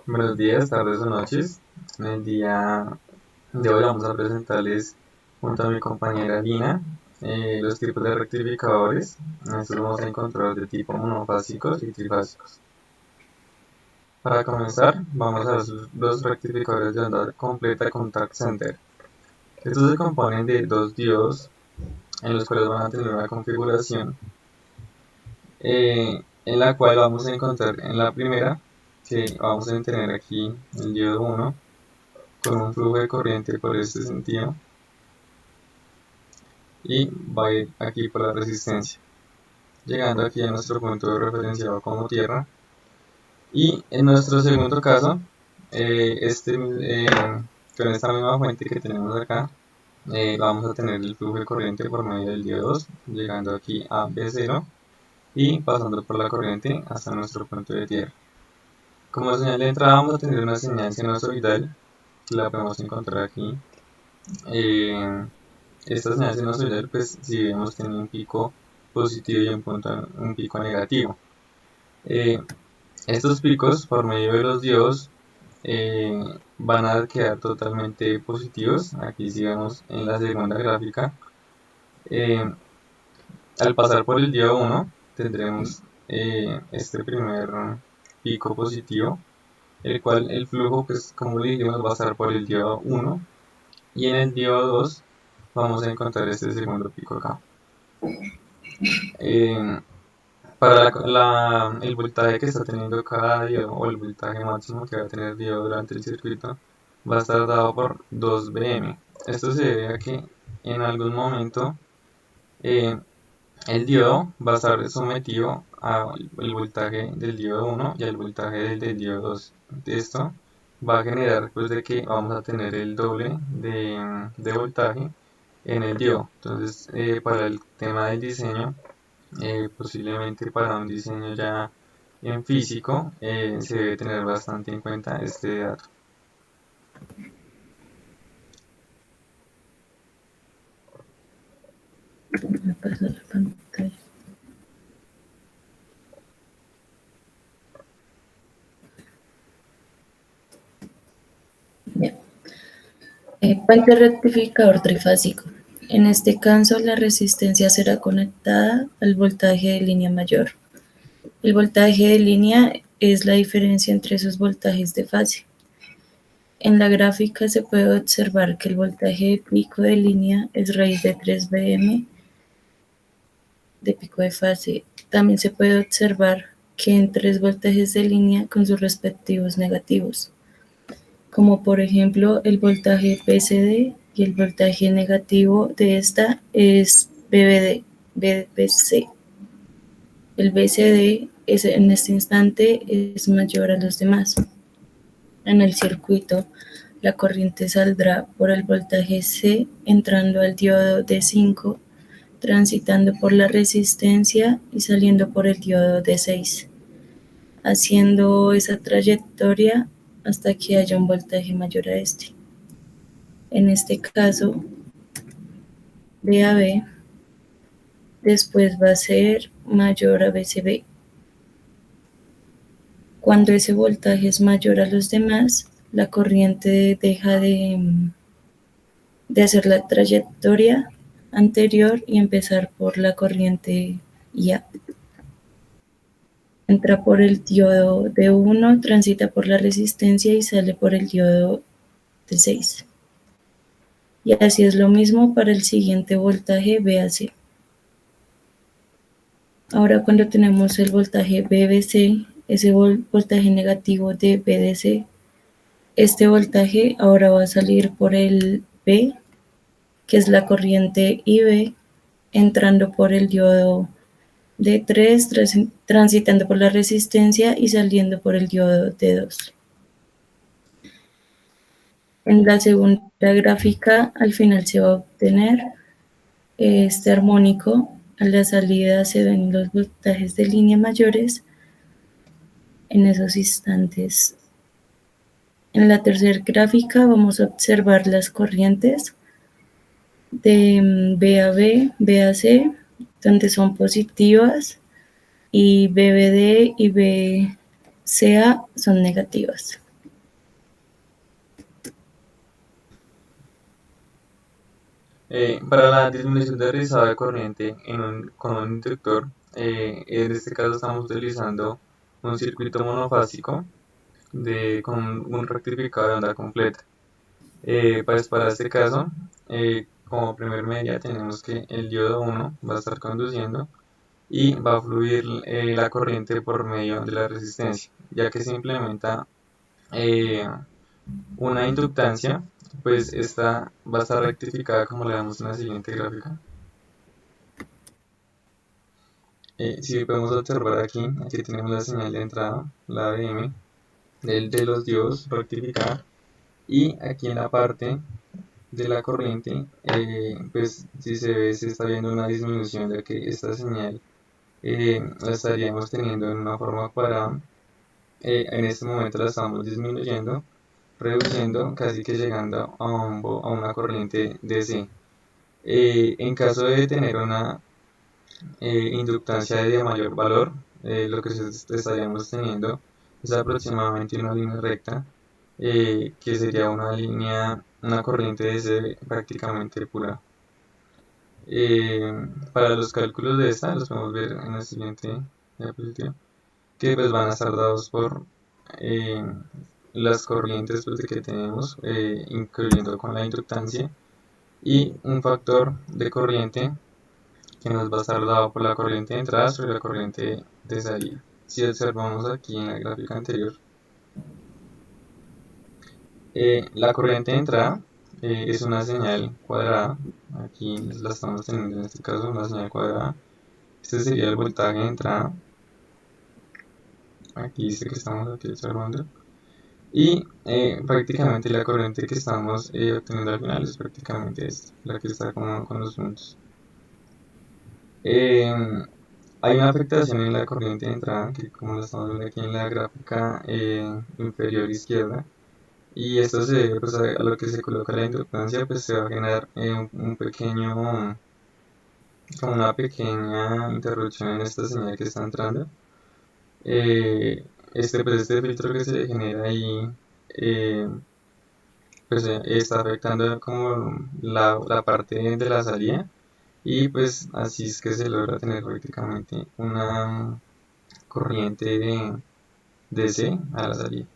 Buenos días, tardes o noches. En el día de hoy vamos a presentarles junto a mi compañera Lina los tipos de rectificadores. Estos vamos a encontrar de tipo monofásicos y trifásicos. Para comenzar, vamos a ver los rectificadores de onda completa contact center. Estos se componen de dos diodos en los cuales van a tener una configuración en la cual vamos a encontrar en la primera que vamos a tener aquí el diodo 1 con un flujo de corriente por este sentido y va a ir aquí por la resistencia, llegando aquí a nuestro punto referenciado como tierra. Y en nuestro segundo caso, con esta misma fuente que tenemos acá, vamos a tener el flujo de corriente por medio del diodo 2, llegando aquí a B0 y pasando por la corriente hasta nuestro punto de tierra. Como señal de entrada vamos a tener una señal sinusoidal, que la podemos encontrar aquí. Esta señal sinusoidal, pues si vemos tiene un pico positivo y un pico negativo. Eh, Estos picos, por medio de los diodos, van a quedar totalmente positivos. Aquí si vemos en la segunda gráfica, eh, al pasar por el diodo 1 tendremos este primer pico positivo, el cual el flujo, pues como le dijimos, va a estar por el diodo 1, y en el diodo 2 vamos a encontrar este segundo pico acá. Eh, para el voltaje que está teniendo cada diodo, o el voltaje máximo que va a tener el diodo durante el circuito, va a estar dado por 2 Vm. Esto se debe a que en algún momento eh, el diodo va a estar sometido al voltaje del diodo 1 y al voltaje del diodo 2. Esto va a generar pues de que vamos a tener el doble de voltaje en el diodo. Entonces, para el tema del diseño, posiblemente para un diseño ya en físico, se debe tener bastante en cuenta este dato. Me pasa la pantalla. Bien. Puente rectificador trifásico. En este caso, la resistencia será conectada al voltaje de línea mayor. El voltaje de línea es la diferencia entre sus voltajes de fase. En la gráfica se puede observar que el voltaje de pico de línea es raíz de 3 Vm de pico de fase. También se puede observar que en 3 voltajes de línea con sus respectivos negativos, como por ejemplo el voltaje PCD y el voltaje negativo de esta es BBC. El BCD en este instante es mayor a los demás. En el circuito, la corriente saldrá por el voltaje C entrando al diodo D5, transitando por la resistencia y saliendo por el diodo D6, haciendo esa trayectoria hasta que haya un voltaje mayor a este. En este caso, B a B, después va a ser mayor a BCB. Cuando ese voltaje es mayor a los demás, la corriente deja de hacer la trayectoria anterior y empezar por la corriente IA. Entra por el diodo D1, transita por la resistencia y sale por el diodo D6. Y así es lo mismo para el siguiente voltaje BAC. Ahora cuando tenemos el voltaje BBC, ese voltaje negativo de BDC, este voltaje ahora va a salir por el B, que es la corriente IB, entrando por el diodo D3, transitando por la resistencia y saliendo por el diodo D2. En la segunda gráfica, al final se va a obtener este armónico. A la salida se ven los voltajes de línea mayores en esos instantes. En la tercera gráfica vamos a observar las corrientes de B a B, B a C, donde son positivas, y BBD y BCA son negativas. Para la disminución de rizado de corriente con un inductor, en este caso estamos utilizando un circuito monofásico con un rectificador de onda completa. Pues para este caso, como primer medida tenemos que el diodo 1 va a estar conduciendo y va a fluir la corriente por medio de la resistencia, ya que se implementa eh, una inductancia, pues esta va a estar rectificada como le damos en la siguiente gráfica. Si podemos observar aquí tenemos la señal de entrada, la ADM, de los diodos rectificada, y aquí en la parte de la corriente, pues si se ve, se está viendo una disminución, ya que esta señal la estaríamos teniendo en una forma cuadrada. En este momento la estamos disminuyendo, reduciendo, casi que llegando a una corriente DC. En caso de tener una inductancia de mayor valor, lo que estaríamos teniendo es aproximadamente una línea recta, que sería una corriente DC prácticamente pura. Para los cálculos de esta los podemos ver en la siguiente diapositiva, que pues van a estar dados por eh, las corrientes pues, que tenemos, incluyendo con la inductancia, y un factor de corriente que nos va a estar dado por la corriente de entrada sobre la corriente de salida. Si observamos aquí en la gráfica anterior, la corriente de entrada es una señal cuadrada. Aquí la estamos teniendo en este caso, una señal cuadrada. Este sería el voltaje de entrada. Aquí dice que estamos aquí observando. Y prácticamente la corriente que estamos obteniendo al final es prácticamente esta, la que está con los puntos. Hay una afectación en la corriente de entrada, que como lo estamos viendo aquí en la gráfica inferior izquierda, y esto se debe pues, a lo que se coloca la inductancia, pues se va a generar un pequeño, como una pequeña interrupción en esta señal que está entrando. Este filtro que se genera ahí, eh, pues está afectando como la parte de la salida, y pues así es que se logra tener prácticamente una corriente de DC a la salida.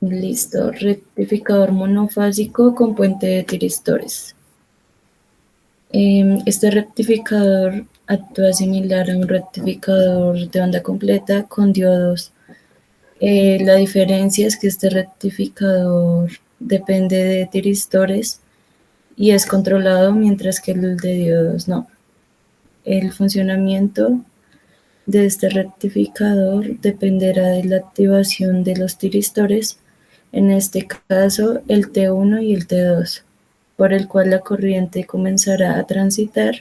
Listo, rectificador monofásico con puente de tiristores. Este rectificador actúa similar a un rectificador de onda completa con diodos. La diferencia es que este rectificador depende de tiristores y es controlado, mientras que el de diodos no. El funcionamiento de este rectificador dependerá de la activación de los tiristores, en este caso el T1 y el T2, por el cual la corriente comenzará a transitar.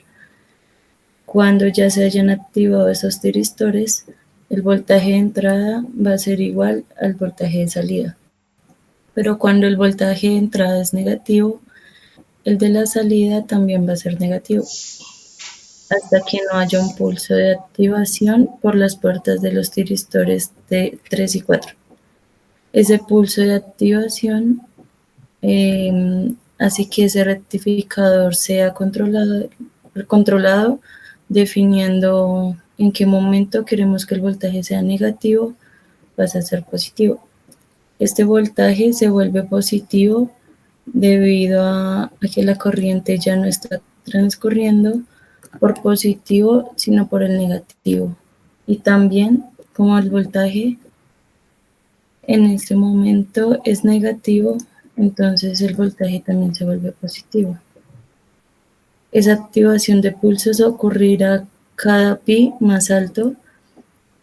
Cuando ya se hayan activado esos tiristores, el voltaje de entrada va a ser igual al voltaje de salida. Pero cuando el voltaje de entrada es negativo, el de la salida también va a ser negativo, hasta que no haya un pulso de activación por las puertas de los tiristores de 3 y 4. Ese pulso de activación hace que ese rectificador sea controlado, definiendo en qué momento queremos que el voltaje sea negativo, pasa a ser positivo. Este voltaje se vuelve positivo debido a que la corriente ya no está transcurriendo por positivo, sino por el negativo. Y también, como el voltaje en este momento es negativo, entonces el voltaje también se vuelve positivo. Esa activación de pulsos ocurrirá cada pi más alto.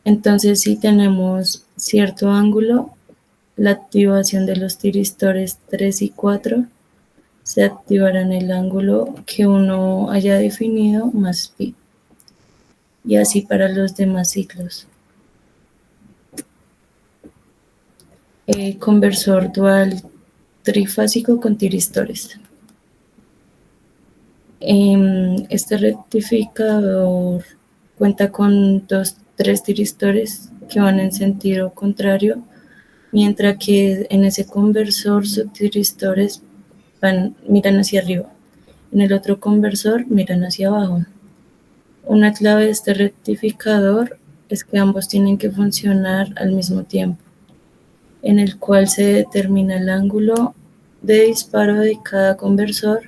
Entonces, si tenemos cierto ángulo, la activación de los tiristores 3 y 4 se activará en el ángulo que uno haya definido más pi. Y así para los demás ciclos. Conversor dual trifásico con tiristores. Este rectificador cuenta con tres tiristores que van en sentido contrario mientras que en ese conversor subtiristores miran hacia arriba. En el otro conversor miran hacia abajo. Una clave de este rectificador es que ambos tienen que funcionar al mismo tiempo, en el cual se determina el ángulo de disparo de cada conversor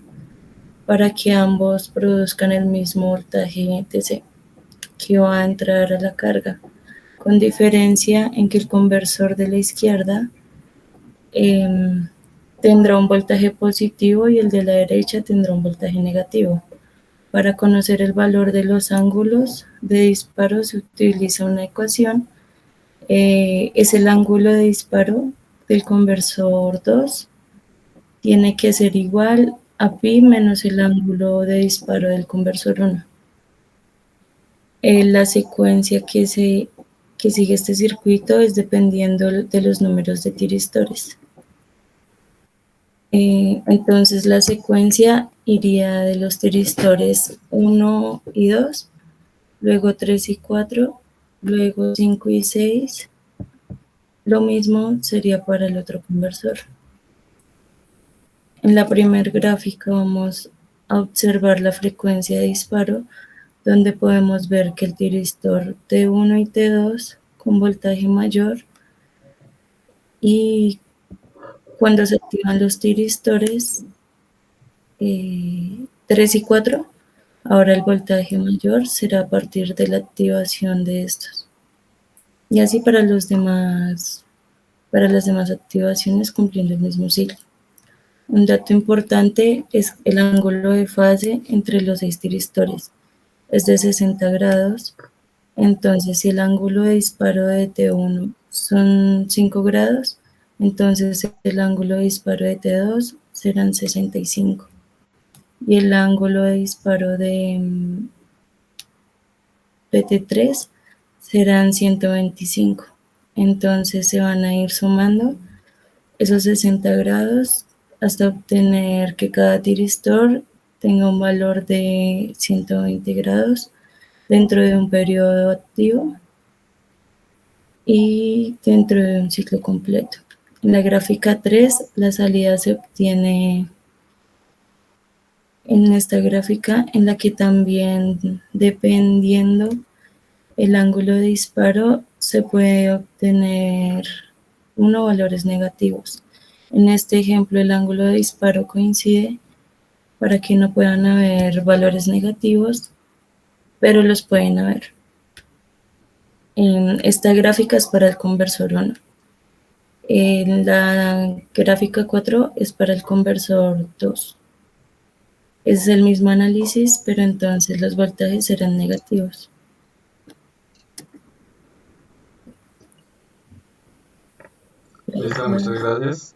para que ambos produzcan el mismo voltaje DC que va a entrar a la carga, con diferencia en que el conversor de la izquierda tendrá un voltaje positivo y el de la derecha tendrá un voltaje negativo. Para conocer el valor de los ángulos de disparo se utiliza una ecuación. Es el ángulo de disparo del conversor 2. Tiene que ser igual a pi menos el ángulo de disparo del conversor 1. La secuencia que sigue este circuito es dependiendo de los números de tiristores. Entonces la secuencia iría de los tiristores 1 y 2, luego 3 y 4, luego 5 y 6. Lo mismo sería para el otro conversor. En la primera gráfica vamos a observar la frecuencia de disparo, donde podemos ver que el tiristor T1 y T2 con voltaje mayor, y cuando se activan los tiristores 3 y 4, ahora el voltaje mayor será a partir de la activación de estos. Y así para las demás activaciones cumpliendo el mismo ciclo. Un dato importante es el ángulo de fase entre los 6 tiristores. Es de 60 grados. Entonces, si el ángulo de disparo de T1 son 5 grados, entonces el ángulo de disparo de T2 serán 65. Y el ángulo de disparo de PT3 serán 125. Entonces se van a ir sumando esos 60 grados hasta obtener que cada tiristor tenga un valor de 120 grados dentro de un periodo activo y dentro de un ciclo completo. En la gráfica 3, la salida se obtiene en esta gráfica, en la que también, dependiendo el ángulo de disparo, se puede obtener valores negativos. En este ejemplo, el ángulo de disparo coincide para que no puedan haber valores negativos, pero los pueden haber. Esta gráfica es para el conversor 1. En la gráfica 4 es para el conversor 2. Es el mismo análisis, pero entonces los voltajes serán negativos. Listo, muchas gracias.